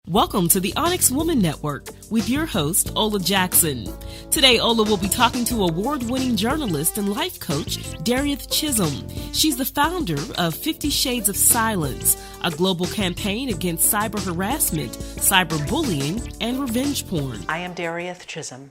Welcome to the Onyx Woman Network with your host, Ola Jackson. Today, Ola will be talking to award-winning journalist and life coach, Darieth Chisolm. She's the founder of 50 Shades of Silence, a global campaign against cyber harassment, cyberbullying, and revenge porn. I am Darieth Chisolm,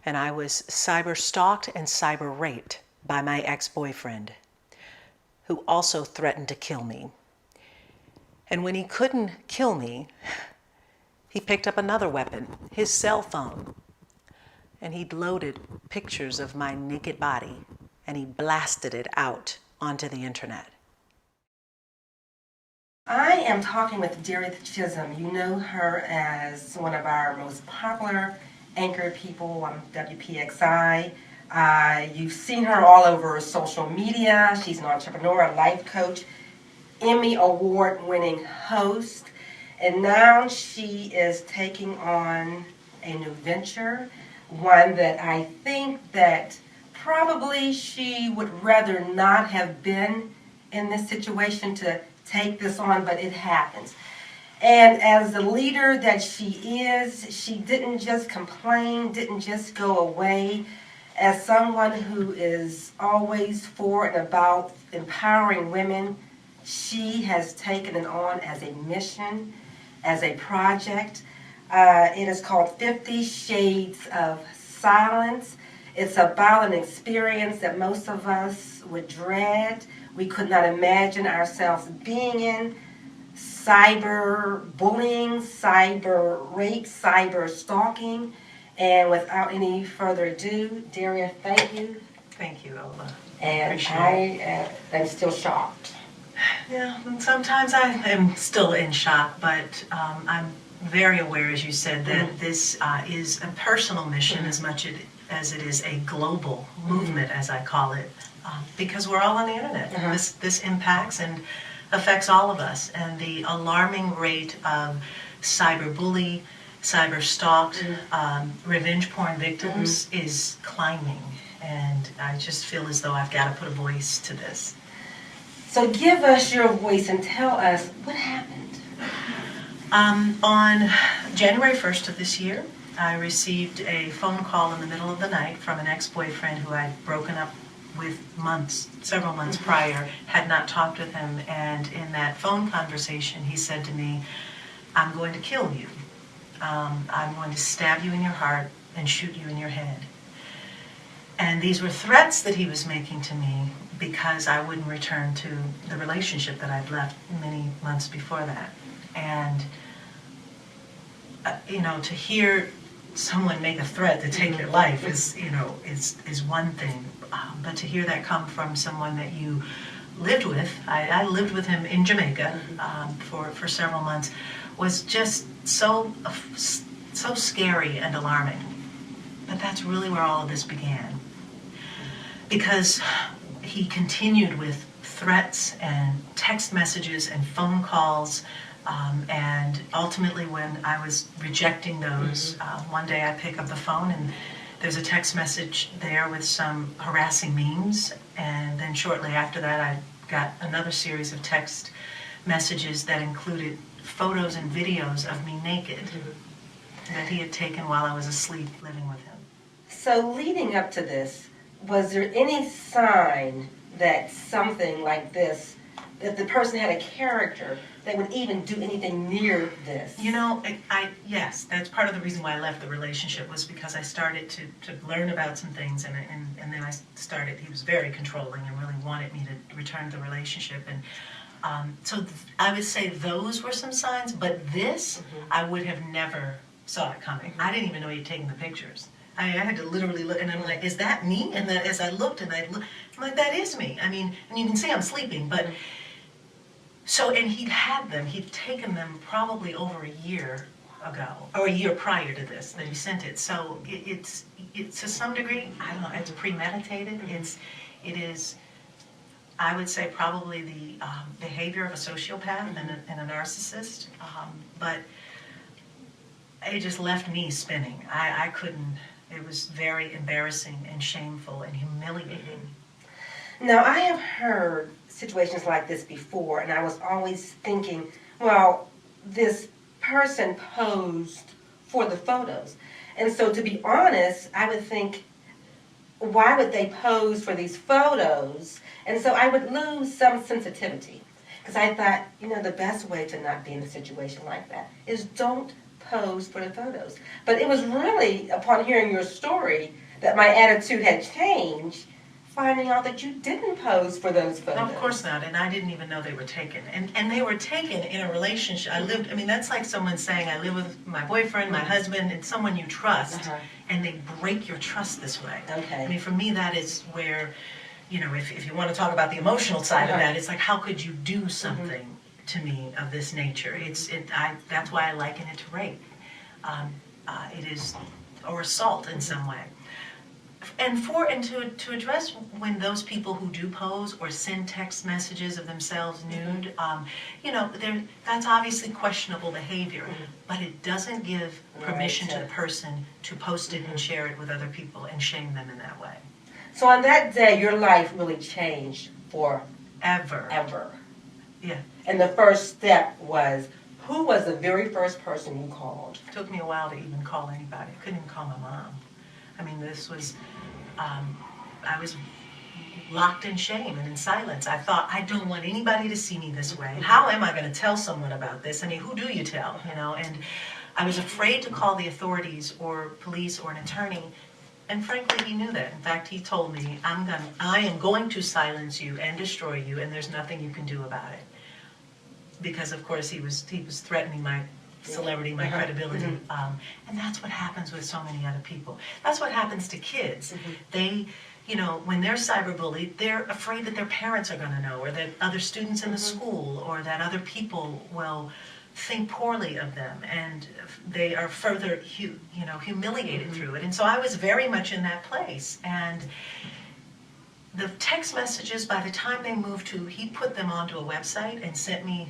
and I was cyber stalked and cyber raped by my ex-boyfriend, who also threatened to kill me. And when he couldn't kill me, he picked up another weapon, his cell phone, and he'd loaded pictures of my naked body, and he blasted it out onto the internet. I am talking with Darieth Chisolm. You know her as one of our most popular anchor people on WPXI. You've seen her all over social media. She's an entrepreneur, a life coach, Emmy award-winning host, and now she is taking on a new venture, one that I think that probably she would rather not have been in this situation to take this on, but it happens. And as the leader that she is, she didn't just complain, didn't just go away. As someone who is always for and about empowering women, she has taken it on as a mission, as a project. It is called 50 Shades of Silence. It's about an experience that most of us would dread. We could not imagine ourselves being in. Cyber bullying, cyber rape, cyber stalking. And without any further ado, Darieth, thank you. Thank you, Ola. And I am still shocked. Yeah, and sometimes I am still in shock, but I'm very aware, as you said, that this is a personal mission as much as it is a global movement, as I call it, because we're all on the internet. This impacts and affects all of us, and the alarming rate of cyberbully, cyber-stalked, revenge porn victims is climbing, and I just feel as though I've got to put a voice to this. So give us your voice and tell us what happened. On January 1st of this year, I received a phone call in the middle of the night from an ex-boyfriend who I'd broken up with several months prior, had not talked with him, and in that phone conversation he said to me, "I'm going to kill you. I'm going to stab you in your heart and shoot you in your head." And these were threats that he was making to me because I wouldn't return to the relationship that I'd left many months before that. And, to hear someone make a threat to take your life is one thing. But to hear that come from someone that you lived with, I lived with him in Jamaica for several months, was just so scary and alarming. But that's really where all of this began. Because he continued with threats and text messages and phone calls, and ultimately when I was rejecting those, one day I pick up the phone and there's a text message there with some harassing memes, and then shortly after that I got another series of text messages that included photos and videos of me naked that he had taken while I was asleep living with him. So leading up to this, was there any sign that something like this, that the person had a character that would even do anything near this? Yes, that's part of the reason why I left the relationship, was because I started to learn about some things, and then he was very controlling and really wanted me to return to the relationship. And so I would say those were some signs, but this, I would have never saw it coming. I didn't even know he'd taken the pictures. I had to literally look, and I'm like, is that me? And then as I looked, I'm like, that is me. I mean, and you can see I'm sleeping, but, and he'd taken them probably over a year ago, or a year prior to this, that he sent it. So it's to some degree, I don't know, it's premeditated. It is, I would say, probably the behavior of a sociopath and a narcissist, but it just left me spinning. I couldn't. It was very embarrassing and shameful and humiliating. Now, I have heard situations like this before, and I was always thinking, well, this person posed for the photos. And so to be honest, I would think, why would they pose for these photos? And so I would lose some sensitivity. Because I thought, the best way to not be in a situation like that is don't pose for the photos. But it was really upon hearing your story that my attitude had changed, finding out that you didn't pose for those photos. No, of course not, and I didn't even know they were taken. And they were taken in a relationship. That's like someone saying, I live with my boyfriend, my husband, and someone you trust, and they break your trust this way. Okay. I mean, for me, that is where, if you want to talk about the emotional side of that, it's like, how could you do something to me of this nature? That's why I liken it to rape. It is, or assault in some way. And to address when those people who do pose or send text messages of themselves nude, that's obviously questionable behavior, but it doesn't give permission to the person to post it and share it with other people and shame them in that way. So on that day, your life really changed Ever. Yeah. And the first step was, who was the very first person you called? It took me a while to even call anybody. I couldn't even call my mom. I mean, this was, I was locked in shame and in silence. I thought, I don't want anybody to see me this way. How am I going to tell someone about this? I mean, who do you tell, And I was afraid to call the authorities or police or an attorney. And frankly, he knew that. In fact, he told me, I am going to silence you and destroy you, and there's nothing you can do about it. Because, of course, he was threatening my celebrity, my credibility. And that's what happens with so many other people. That's what happens to kids. They, when they're cyberbullied, they're afraid that their parents are going to know, or that other students in the school, or that other people will think poorly of them, and they are further humiliated through it. And so I was very much in that place. And the text messages, by the time they moved he put them onto a website and sent me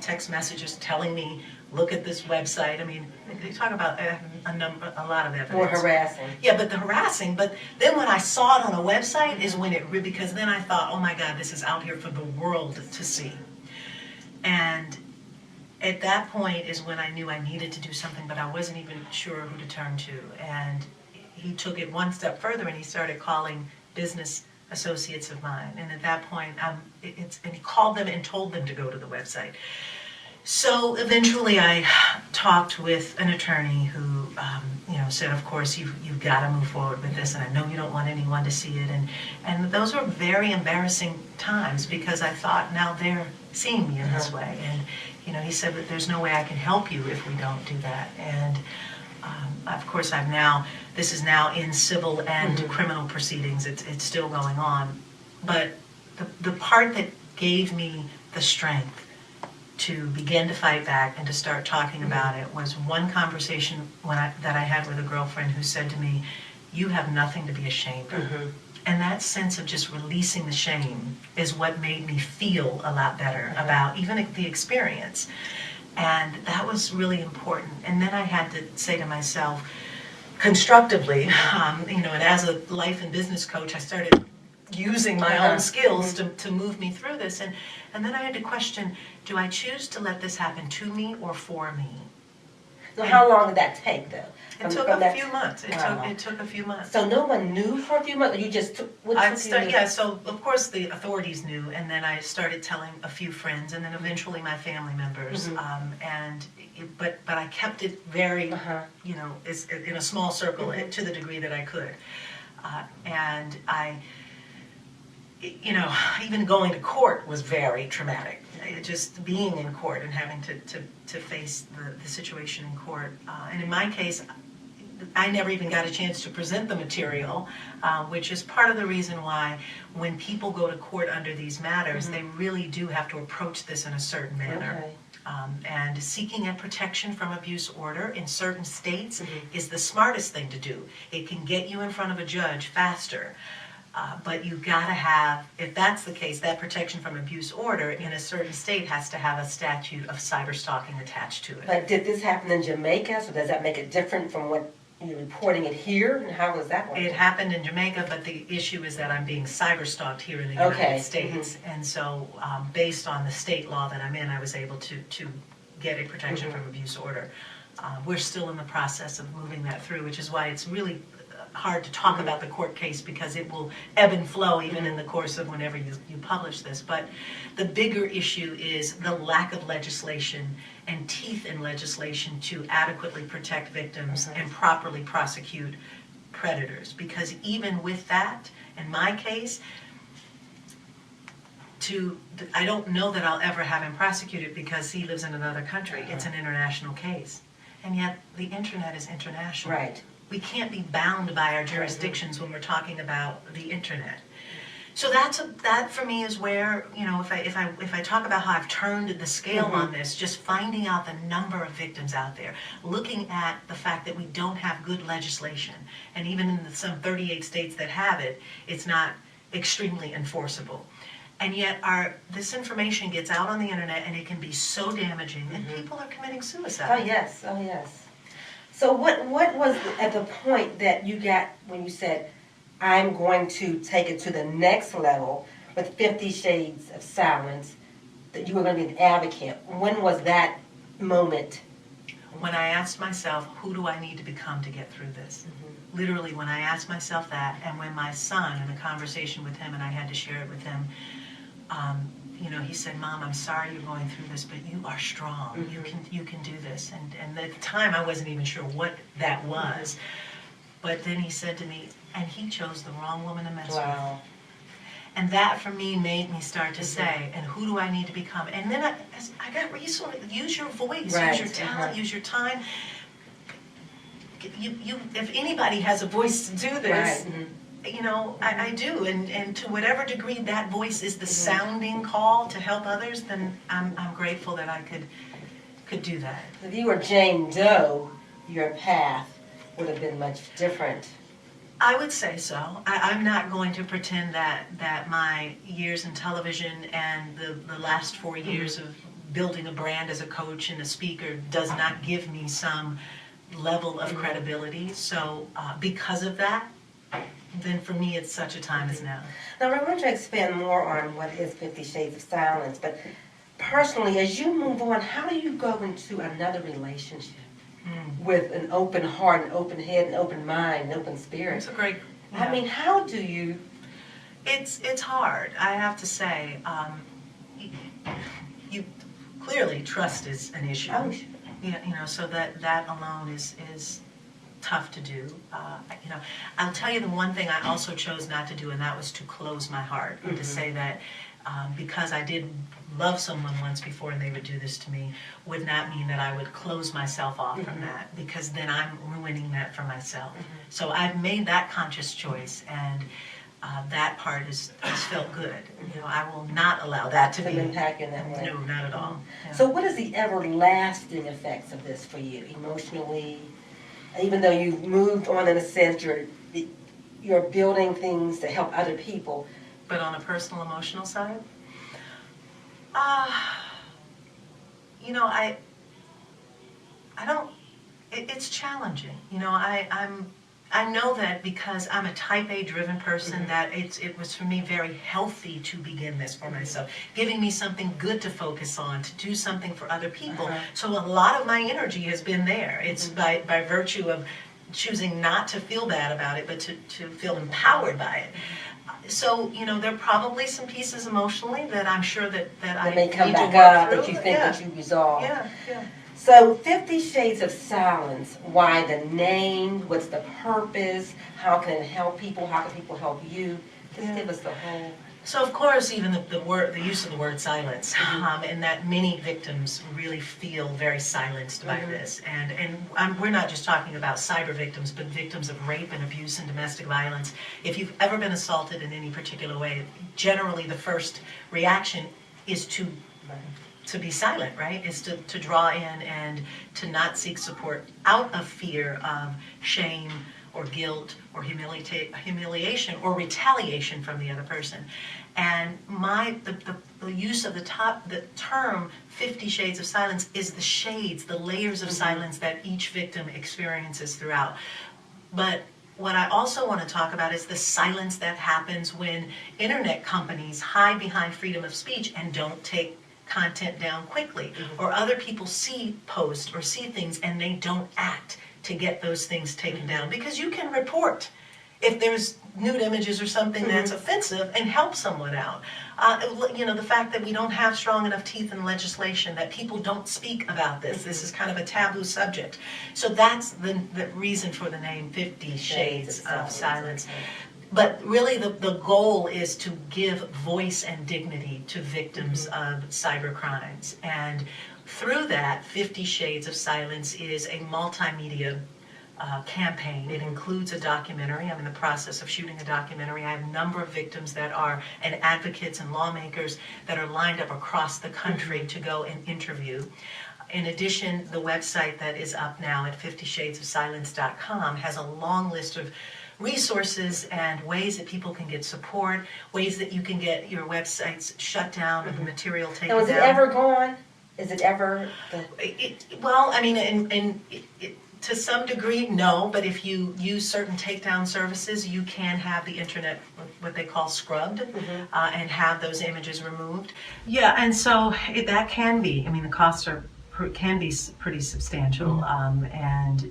text messages telling me, look at this website. I mean, they talk about a lot of evidence. More harassing. Yeah, but the harassing. But then when I saw it on a website is when because then I thought, oh my God, this is out here for the world to see. And at that point is when I knew I needed to do something, but I wasn't even sure who to turn to. And he took it one step further and he started calling business associates of mine. And at that point, and he called them and told them to go to the website. So eventually I talked with an attorney who said, of course, you've got to move forward with this, and I know you don't want anyone to see it. And those were very embarrassing times, because I thought, now they're seeing me in this way. And he said, but there's no way I can help you if we don't do that. And of course, this is now in civil and criminal proceedings. It's still going on. But the part that gave me the strength to begin to fight back and to start talking about it was one conversation that I had with a girlfriend who said to me, you have nothing to be ashamed of. And that sense of just releasing the shame is what made me feel a lot better about even the experience. And that was really important. And then I had to say to myself, constructively, and as a life and business coach, I started using my own skills to move me through this. And then I had to question, do I choose to let this happen to me or for me? So how long did that take, though? It took a few months. It took a few months. So no one knew for a few months? Or you just took... So of course the authorities knew, and then I started telling a few friends, and then eventually my family members. But I kept it very, in a small circle to the degree that I could. And I, even going to court was very traumatic. Just being in court and having to face the situation in court. And in my case, I never even got a chance to present the material, which is part of the reason why when people go to court under these matters, they really do have to approach this in a certain manner. And seeking a protection from abuse order in certain states is the smartest thing to do. It can get you in front of a judge faster. But you've got to have, if that's the case, that protection from abuse order in a certain state has to have a statute of cyber stalking attached to it. But did this happen in Jamaica? So does that make it different from what you're reporting it here? And how was that one? It happened in Jamaica, but the issue is that I'm being cyber stalked here in the United States. And so based on the state law that I'm in, I was able to get a protection from abuse order. We're still in the process of moving that through, which is why it's really hard to talk about the court case, because it will ebb and flow even in the course of whenever you publish this. But the bigger issue is the lack of legislation and teeth in legislation to adequately protect victims and properly prosecute predators. Because even with that, in my case, I don't know that I'll ever have him prosecuted because he lives in another country. It's an international case. And yet the internet is international. Right. We can't be bound by our jurisdictions when we're talking about the internet. So that for me is where, if I talk about how I've turned the scale on this, just finding out the number of victims out there, looking at the fact that we don't have good legislation, and even in some 38 states that have it, it's not extremely enforceable. And yet this information gets out on the internet, and it can be so damaging, and people are committing suicide. Oh yes. So what was at the point that you got when you said, I'm going to take it to the next level with 50 Shades of Silence, that you were going to be an advocate? When was that moment? When I asked myself, who do I need to become to get through this? Literally, when I asked myself that, and when my son, in a conversation with him, and I had to share it with him, he said, Mom, I'm sorry you're going through this, but you are strong. You can do this. And at the time, I wasn't even sure what that was. But then he said to me, and he chose the wrong woman to mess with. And that, for me, made me start to say, and who do I need to become? And then I got resources. Use your voice, use your talent, use your time. If anybody has a voice to do this, I do, and to whatever degree that voice is the sounding call to help others, then I'm grateful that I could do that. If you were Jane Doe, your path would have been much different. I would say so. I'm not going to pretend that my years in television and the last 4 years of building a brand as a coach and a speaker does not give me some level of credibility. So because of that, then for me it's such a time as now. Now I want to expand more on what is 50 Shades of Silence, but personally, as you move on, how do you go into another relationship with an open heart, an open head, an open mind, an open spirit? It's a great... I mean, how do you... It's hard, I have to say. You clearly, trust is an issue. Oh, sure. So that alone is tough to do. I'll tell you the one thing I also chose not to do, and that was to close my heart and to say that because I did love someone once before and they would do this to me would not mean that I would close myself off from that, because then I'm ruining that for myself. So I've made that conscious choice, and that part has felt good. I will not allow that to be impact in that way. No, not at all. Yeah. So what is the everlasting effects of this for you, emotionally? Even though you've moved on in a sense, you're building things to help other people. But on a personal, emotional side, I don't. It's challenging. I know that because I'm a type A driven person, that it was for me very healthy to begin this for myself, giving me something good to focus on, to do something for other people. So a lot of my energy has been there. It's by virtue of choosing not to feel bad about it, but to feel empowered by it. So, there are probably some pieces emotionally that I'm sure that I may come need back to work up through. that you think that you resolve. Yeah. So 50 Shades of Silence, why the name, what's the purpose, how can it help people, how can people help you? Just give us the whole... So of course, even the use of the word silence, and that many victims really feel very silenced by this. And we're not just talking about cyber victims, but victims of rape and abuse and domestic violence. If you've ever been assaulted in any particular way, generally the first reaction is to be silent, right? Is to draw in and to not seek support out of fear of shame or guilt or humiliation or retaliation from the other person. And the use of the term 50 Shades of Silence is the shades, the layers of silence that each victim experiences throughout. But what I also want to talk about is the silence that happens when internet companies hide behind freedom of speech and don't take content down quickly, or other people see posts or see things and they don't act to get those things taken down, because you can report if there's nude images or something that's offensive and help someone out. The fact that we don't have strong enough teeth in legislation, that people don't speak about this. This is kind of a taboo subject. So that's the reason for the name 50 Shades of Silence. But really the goal is to give voice and dignity to victims of cyber crimes. And through that, 50 Shades of Silence is a multimedia campaign. It includes a documentary. I'm in the process of shooting a documentary. I have a number of victims that are, and advocates and lawmakers that are lined up across the country to go and interview. In addition, the website that is up now at 50shadesofsilence.com has a long list of resources and ways that people can get support, ways that you can get your websites shut down and the material taken down. Now, is it ever gone? Is it ever? To some degree, no, but if you use certain takedown services, you can have the internet, what they call scrubbed, and have those images removed. Yeah, and so that can be, the costs can be pretty substantial, and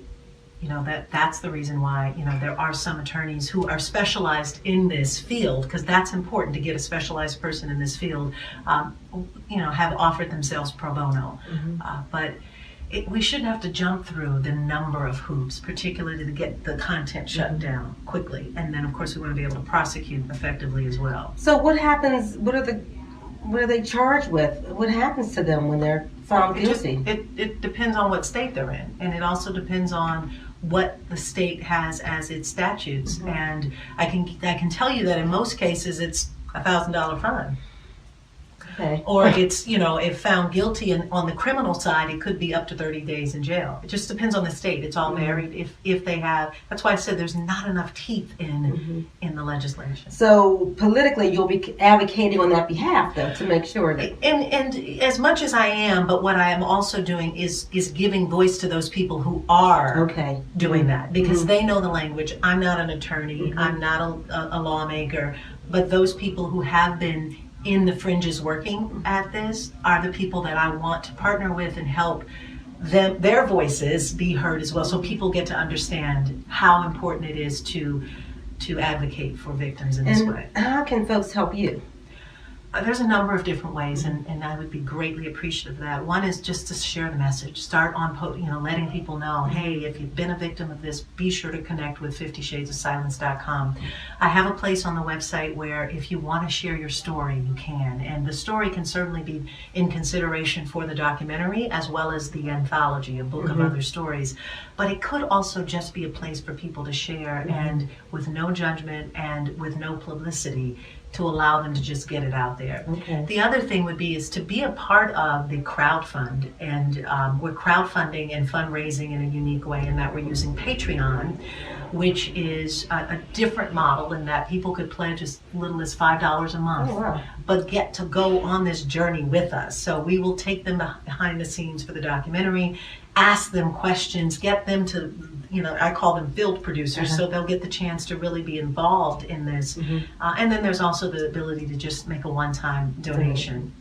that's the reason why, there are some attorneys who are specialized in this field, because that's important to get a specialized person in this field, have offered themselves pro bono. But we shouldn't have to jump through the number of hoops, particularly to get the content shut down quickly. And then, of course, we want to be able to prosecute effectively as well. So what happens, what are they charged with? What happens to them when they're found guilty? It depends on what state they're in. And it also depends on what the state has as its statutes. And I can tell you that in most cases it's a $1,000 fine. Okay. Or it's, if found guilty, and on the criminal side, it could be up to 30 days in jail. It just depends on the state. It's all varied. If they have, that's why I said there's not enough teeth in the legislation. So politically, you'll be advocating on that behalf, though, to make sure that. And as much as I am, but what I am also doing is giving voice to those people who are doing that, because they know the language. I'm not an attorney. I'm not a lawmaker, but those people who have been in the fringes working at this are the people that I want to partner with and help their voices be heard as well, so people get to understand how important it is to advocate for victims in this way. How can folks help you? There's a number of different ways, and I would be greatly appreciative of that. One is just to share the message. Start on, letting people know, hey, if you've been a victim of this, be sure to connect with 50shadesofsilence.com. I have a place on the website where if you want to share your story, you can. And the story can certainly be in consideration for the documentary, as well as the anthology, a book of other stories. But it could also just be a place for people to share, and with no judgment and with no publicity, to allow them to just get it out there. The other thing would be is to be a part of the crowdfund, and we're crowdfunding and fundraising in a unique way in that we're using Patreon, which is a different model in that people could pledge as little as $5 a month, but get to go on this journey with us. So we will take them behind the scenes for the documentary, ask them questions, get them to, I call them field producers, so they'll get the chance to really be involved in this. And then there's also the ability to just make a one-time donation.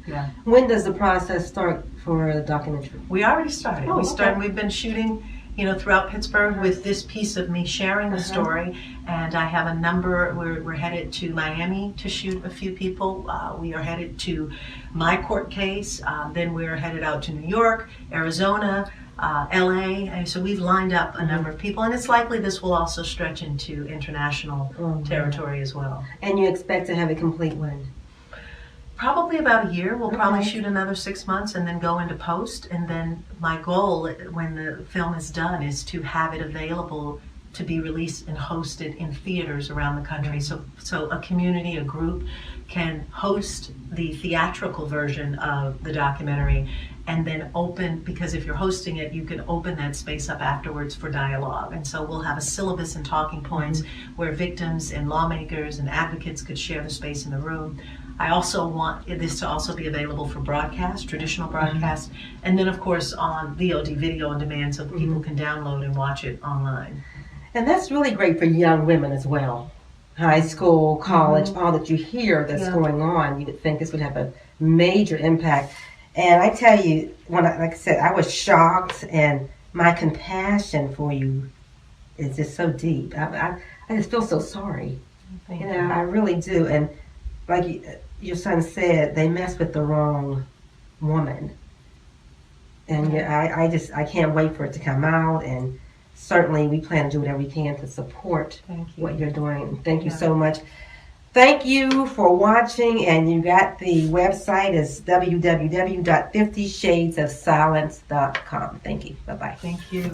When does the process start for the documentary? We already started. We've been shooting, throughout Pittsburgh with this piece of me sharing the story. And I have a number, we're headed to Miami to shoot a few people. We are headed to my court case. Then we're headed out to New York, Arizona, LA, and so we've lined up a number of people, and it's likely this will also stretch into international territory as well. And you expect to have it complete when? Probably about a year. We'll probably shoot another 6 months and then go into post, and then my goal when the film is done is to have it available to be released and hosted in theaters around the country. So a community, a group can host the theatrical version of the documentary, and then open, because if you're hosting it, you can open that space up afterwards for dialogue. And so we'll have a syllabus and talking points where victims and lawmakers and advocates could share the space in the room. I also want this to also be available for broadcast, traditional broadcast, and then of course on VOD, video on demand, so people can download and watch it online. And that's really great for young women as well. High school, college, all that you hear that's going on, you would think this would have a major impact. And I tell you, like I said, I was shocked, and my compassion for you is just so deep. I just feel so sorry. Thank you. I really do. And like your son said, they mess with the wrong woman. And I can't wait for it to come out. And certainly we plan to do whatever we can to support what you're doing. Thank you so much. Thank you for watching, and you got the website is www.50shadesofsilence.com. Thank you. Bye-bye. Thank you.